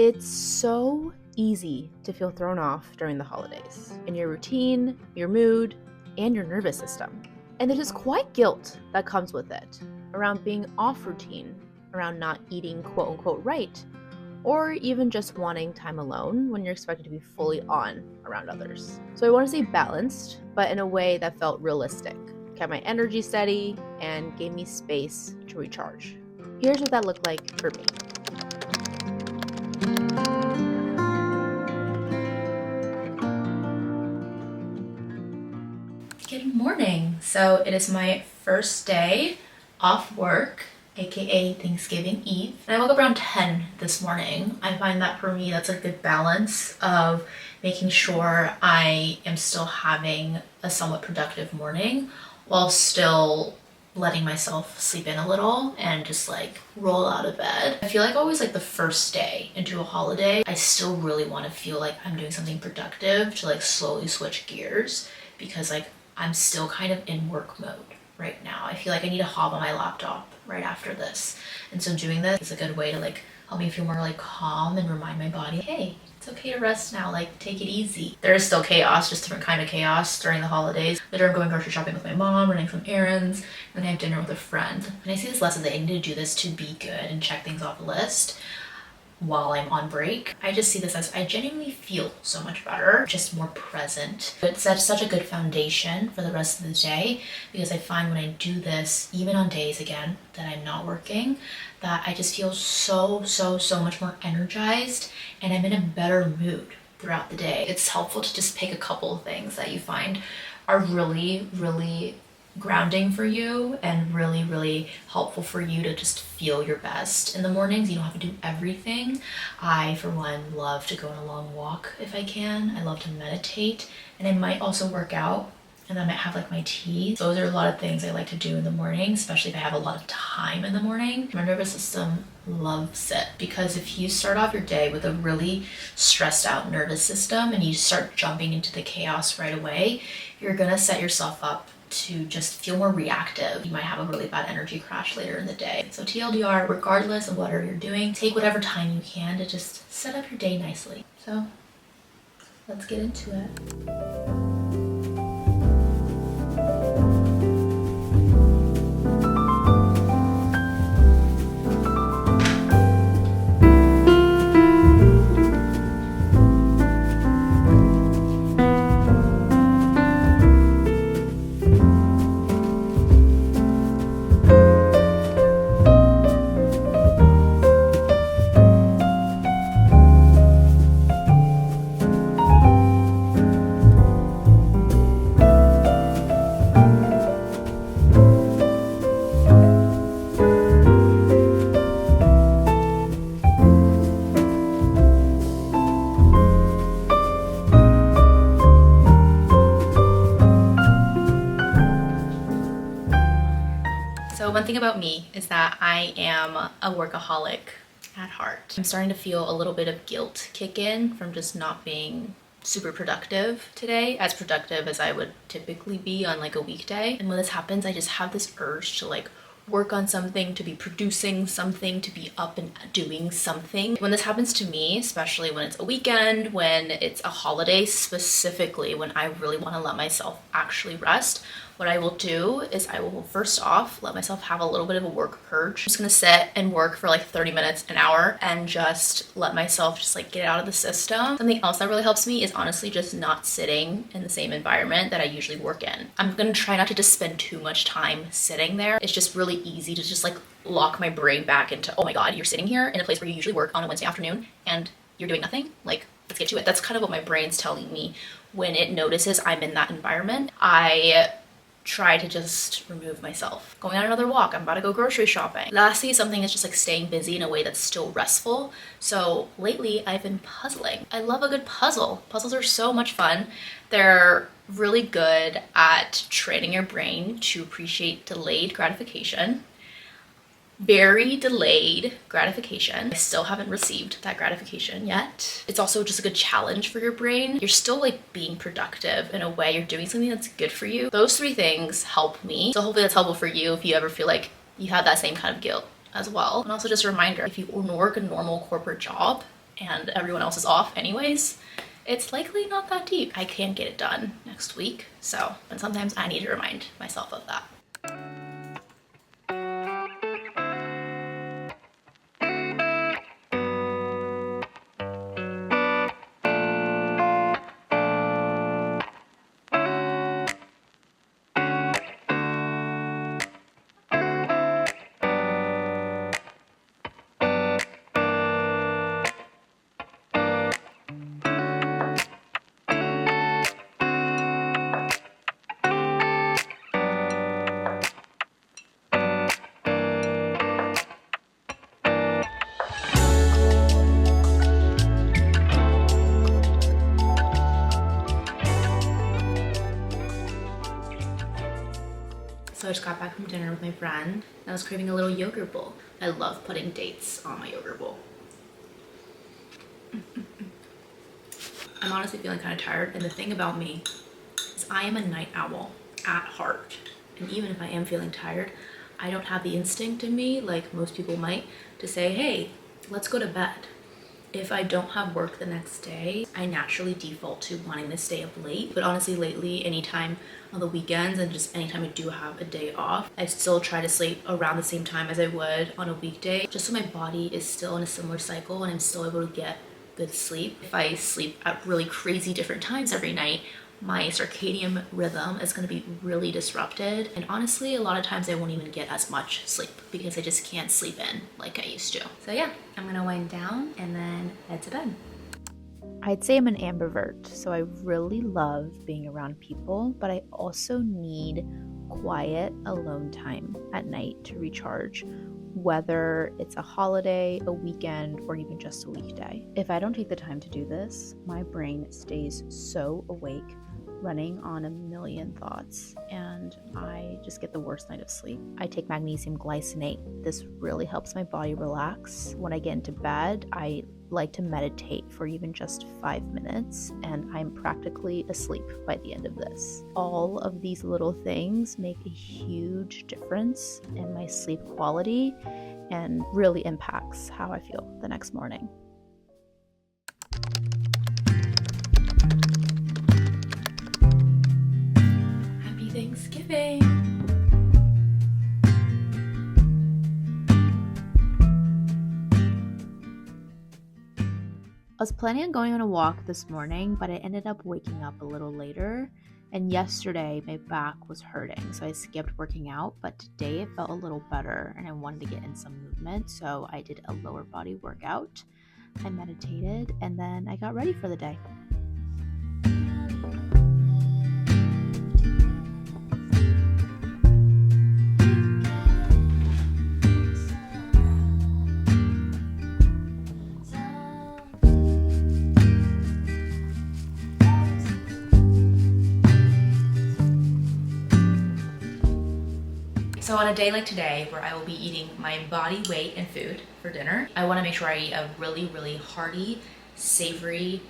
It's so easy to feel thrown off during the holidays in your routine, your mood, and your nervous system. And there's this quiet guilt that comes with it around being off routine, around not eating quote unquote right, or even just wanting time alone when you're expected to be fully on around others. So I want to say balanced, but in a way that felt realistic, kept my energy steady, and gave me space to recharge. Here's what that looked like for me. Good morning. So it is my first day off work, aka Thanksgiving Eve. And I woke up around 10 this morning. I find that for me, that's a good balance of making sure I am still having a somewhat productive morning while still letting myself sleep in a little and just like roll out of bed. I feel like always like the first day into a holiday, I still really want to feel like I'm doing something productive to like slowly switch gears because like I'm still kind of in work mode right now. I feel like I need to hop on my laptop right after this. And so doing this is a good way to like help me feel more like calm and remind my body, hey, it's okay to rest now, like take it easy. There is still chaos, just different kind of chaos during the holidays. Later I'm going grocery shopping with my mom, running some errands, and then I have dinner with a friend. And I see this lesson that I need to do this to be good and check things off the list while I'm on break. I just see this as I genuinely feel so much better, just more present. It sets such a good foundation for the rest of the day because I find when I do this, even on days again that I'm not working, that I just feel so much more energized and I'm in a better mood throughout the day. It's helpful to just pick a couple of things that you find are really grounding for you and really helpful for you to just feel your best in the mornings. You don't have to do everything. I, for one, love to go on a long walk if I can. I love to meditate, and I might also work out, and I might have like my tea. Those are a lot of things I like to do in the morning, especially if I have a lot of time in the morning. My nervous system loves it because if you start off your day with a really stressed out nervous system and you start jumping into the chaos right away, you're gonna set yourself up to just feel more reactive. You might have a really bad energy crash later in the day. So TLDR, regardless of whatever you're doing, take whatever time you can to just set up your day nicely. So let's get into it. So one thing about me is that I am a workaholic at heart. I'm starting to feel a little bit of guilt kick in from just not being super productive today, as productive as I would typically be on like a weekday. And when this happens, I just have this urge to like work on something, to be producing something, to be up and doing something. When this happens to me, especially when it's a weekend, when it's a holiday, specifically when I really want to let myself actually rest, what I will do is I will first off let myself have a little bit of a work purge. I'm just gonna sit and work for like 30 minutes, an hour, and just let myself just like get it out of the system. Something else that really helps me is honestly just not sitting in the same environment that I usually work in. I'm gonna try not to just spend too much time sitting there. It's just really easy to just like lock my brain back into, oh my God, you're sitting here in a place where you usually work on a Wednesday afternoon and you're doing nothing. Like, let's get to it. That's kind of what my brain's telling me when it notices I'm in that environment. I try to just remove myself. Going on another walk, I'm about to go grocery shopping. Lastly, something is just like staying busy in a way that's still restful. So lately I've been puzzling. I love a good puzzle. Puzzles are so much fun. They're really good at training your brain to appreciate delayed gratification. Very delayed gratification. I still haven't received that gratification yet. It's also just a good challenge for your brain. You're still like being productive in a way. You're doing something that's good for you. Those three things help me. So hopefully that's helpful for you if you ever feel like you have that same kind of guilt as well. And also just a reminder, if you work a normal corporate job, and everyone else is off anyways, it's likely not that deep. I can get it done next week. So, and sometimes I need to remind myself of that. So I just got back from dinner with my friend and I was craving a little yogurt bowl. I love putting dates on my yogurt bowl. I'm honestly feeling kind of tired, and the thing about me is I am a night owl at heart. And even if I am feeling tired, I don't have the instinct in me, like most people might, to say, hey, let's go to bed. If I don't have work the next day, I naturally default to wanting to stay up late. But honestly, lately, anytime on the weekends and just anytime I do have a day off, I still try to sleep around the same time as I would on a weekday, just so my body is still in a similar cycle and I'm still able to get good sleep. If I sleep at really crazy different times every night, my circadian rhythm is going to be really disrupted, and honestly a lot of times I won't even get as much sleep because I just can't sleep in like I used to. So yeah, I'm gonna wind down and then head to bed. I'd say I'm an ambivert, so I really love being around people, but I also need quiet alone time at night to recharge, whether it's a holiday, a weekend, or even just a weekday. If I don't take the time to do this, my brain stays so awake, running on a million thoughts, and I just get the worst night of sleep. I take magnesium glycinate. This really helps my body relax. When I get into bed, I like to meditate for even just 5 minutes, and I'm practically asleep by the end of this. All of these little things make a huge difference in my sleep quality and really impacts how I feel the next morning. Happy Thanksgiving! I was planning on going on a walk this morning, but I ended up waking up a little later, and yesterday my back was hurting, so I skipped working out, but today it felt a little better and I wanted to get in some movement, so I did a lower body workout. I meditated, and then I got ready for the day. So on a day like today, where I will be eating my body weight in food for dinner, I want to make sure I eat a really, really hearty, savory,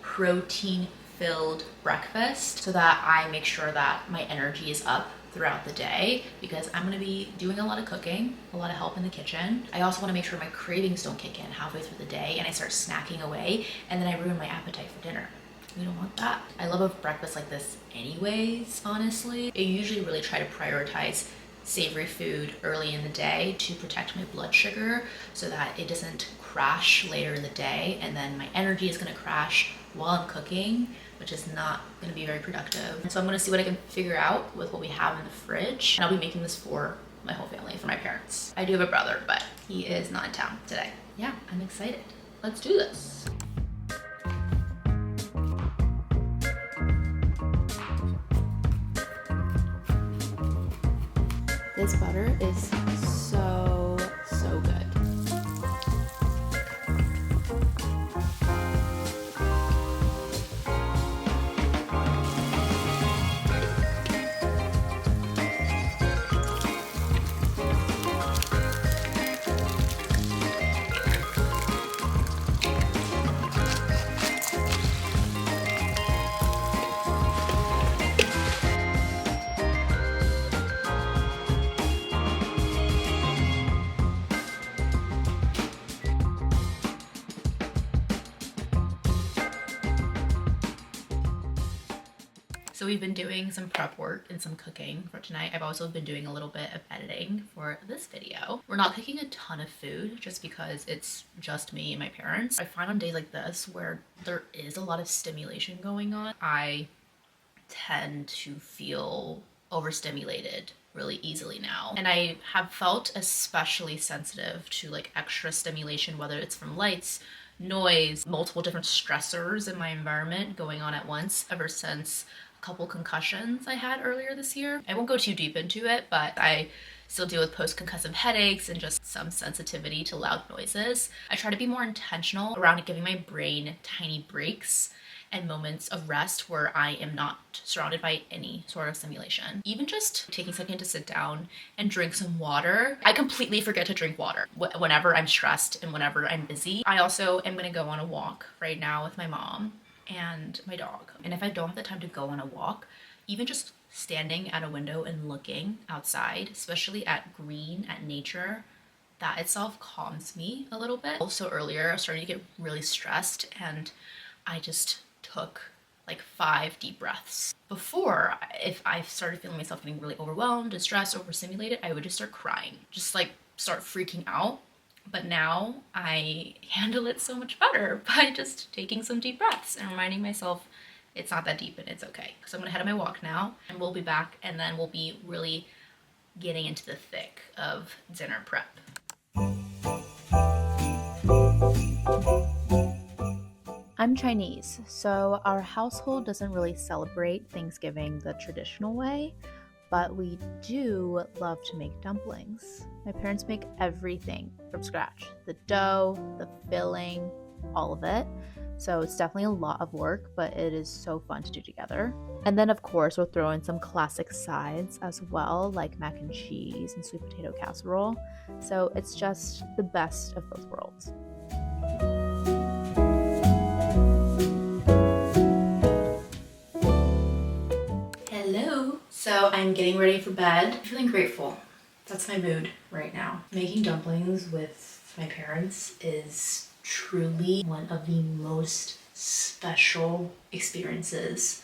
protein-filled breakfast so that I make sure that my energy is up throughout the day, because I'm going to be doing a lot of cooking, a lot of help in the kitchen. I also want to make sure my cravings don't kick in halfway through the day and I start snacking away and then I ruin my appetite for dinner. We don't want that. I love a breakfast like this anyways, honestly. I usually really try to prioritize savory food early in the day to protect my blood sugar so that it doesn't crash later in the day, and then my energy is going to crash while I'm cooking, which is not going to be very productive. And so I'm going to see what I can figure out with what we have in the fridge, and I'll be making this for my whole family, for my parents. I do have a brother, but he is not in town today. Yeah, I'm excited. Let's do this. This butter is so good. So we've been doing some prep work and some cooking for tonight. I've also been doing a little bit of editing for this video. We're not cooking a ton of food just because it's just me and my parents. I find on days like this where there is a lot of stimulation going on, I tend to feel overstimulated really easily now. And I have felt especially sensitive to like extra stimulation, whether it's from lights, noise, multiple different stressors in my environment going on at once ever since a couple concussions I had earlier this year. I won't go too deep into it, but I still deal with post-concussive headaches and just some sensitivity to loud noises. I try to be more intentional around giving my brain tiny breaks and moments of rest where I am not surrounded by any sort of stimulation. Even just taking a second to sit down and drink some water. I completely forget to drink water whenever I'm stressed and whenever I'm busy. I also am gonna go on a walk right now with my mom and my dog. And if I don't have the time to go on a walk, even just standing at a window and looking outside, especially at green, at nature, that itself calms me a little bit. Also earlier, I was starting to get really stressed and I just took like 5 deep breaths. Before, if I started feeling myself getting really overwhelmed, distressed, overstimulated, I would just start crying, just like start freaking out. But now I handle it so much better by just taking some deep breaths and reminding myself it's not that deep and it's okay. So I'm gonna head on my walk now and we'll be back and then we'll be really getting into the thick of dinner prep. I'm Chinese, so our household doesn't really celebrate Thanksgiving the traditional way, but we do love to make dumplings. My parents make everything from scratch, the dough, the filling, all of it. So it's definitely a lot of work, but it is so fun to do together. And then of course we'll throw in some classic sides as well, like mac and cheese and sweet potato casserole. So it's just the best of both worlds. Hello. So I'm getting ready for bed. I'm feeling grateful. That's my mood right now. Making dumplings with my parents is truly one of the most special experiences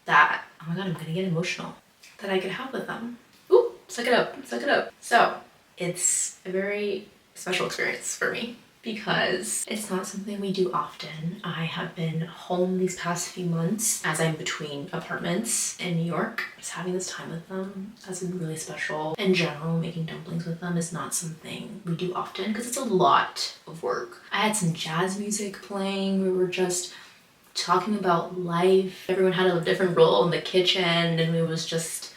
that, oh my god, I'm gonna get emotional, that I could have with them. Ooh, suck it up, suck it up. So it's a very special experience for me because it's not something we do often. I have been home these past few months as I'm between apartments in New York. Just having this time with them has been really special. In general, making dumplings with them is not something we do often because it's a lot of work. I had some jazz music playing. We were just talking about life. Everyone had a different role in the kitchen and it was just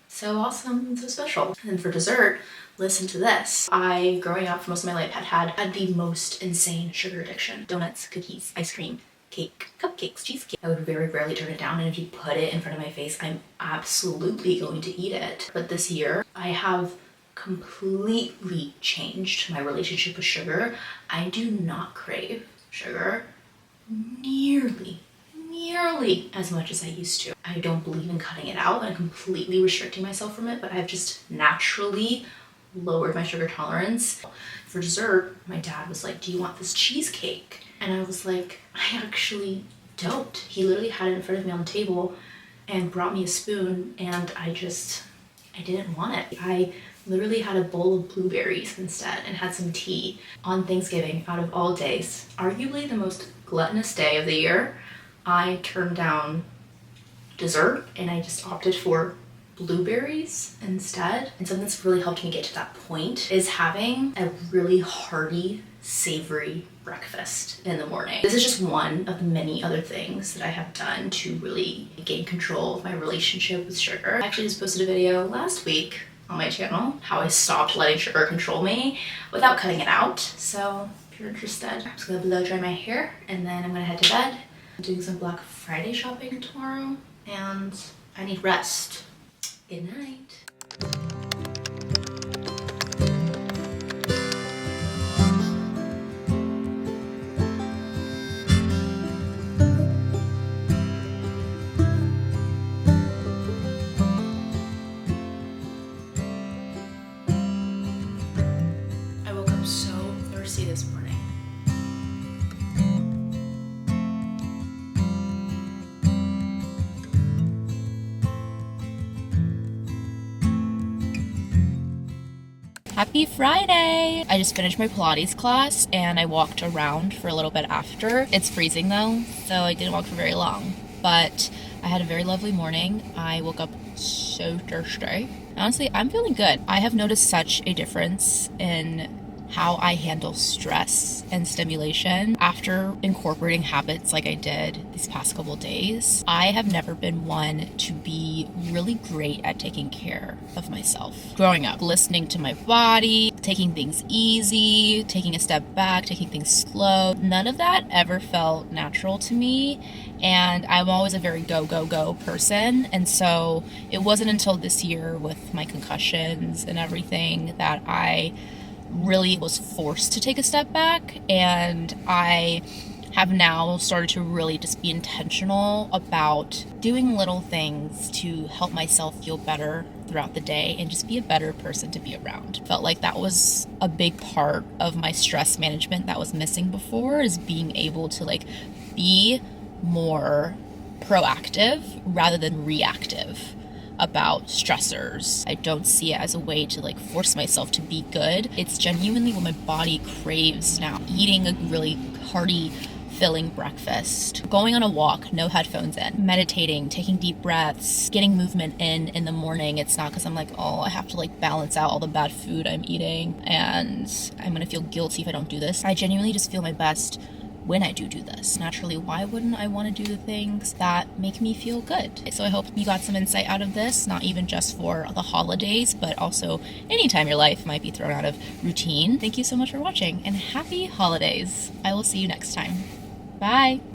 so awesome and so special. And then for dessert, listen to this. I, growing up for most of my life, had the most insane sugar addiction. Donuts, cookies, ice cream, cake, cupcakes, cheesecake. I would very rarely turn it down, and if you put it in front of my face, I'm absolutely going to eat it. But this year, I have completely changed my relationship with sugar. I do not crave sugar nearly as much as I used to. I don't believe in cutting it out and completely restricting myself from it, but I've just naturally lowered my sugar tolerance. For dessert, my dad was like, do you want this cheesecake? And I was like, I actually don't. He literally had it in front of me on the table and brought me a spoon and I didn't want it. I literally had a bowl of blueberries instead and had some tea on Thanksgiving out of all days. Arguably the most gluttonous day of the year. I turned down dessert and I just opted for blueberries instead. And something that's really helped me get to that point is having a really hearty, savory breakfast in the morning. This is just one of the many other things that I have done to really gain control of my relationship with sugar. I actually just posted a video last week on my channel, how I stopped letting sugar control me without cutting it out. So if you're interested, I'm just gonna blow dry my hair and then I'm gonna head to bed. I'm doing some Black Friday shopping tomorrow and I need rest. Good night. I woke up so thirsty this morning. Happy Friday! I just finished my Pilates class and I walked around for a little bit after. It's freezing though, so I didn't walk for very long. But I had a very lovely morning. I woke up so thirsty. Honestly, I'm feeling good. I have noticed such a difference in how I handle stress and stimulation after incorporating habits like I did these past couple days. I have never been one to be really great at taking care of myself. Growing up, listening to my body, taking things easy, taking a step back, taking things slow, none of that ever felt natural to me. And I'm always a very go, go, go person. And so it wasn't until this year with my concussions and everything that I really was forced to take a step back, and I have now started to really just be intentional about doing little things to help myself feel better throughout the day and just be a better person to be around. Felt like that was a big part of my stress management that was missing before, is being able to be more proactive rather than reactive about stressors. I don't see it as a way to force myself to be good. It's genuinely what my body craves now. Eating a really hearty, filling breakfast, going on a walk, no headphones in, meditating, taking deep breaths, getting movement in the morning. It's not because I'm I have to balance out all the bad food I'm eating and I'm gonna feel guilty if I don't do this. I genuinely just feel my best when I do this. Naturally, why wouldn't I want to do the things that make me feel good? So I hope you got some insight out of this, not even just for the holidays, but also anytime your life might be thrown out of routine. Thank you so much for watching and happy holidays. I will see you next time. Bye.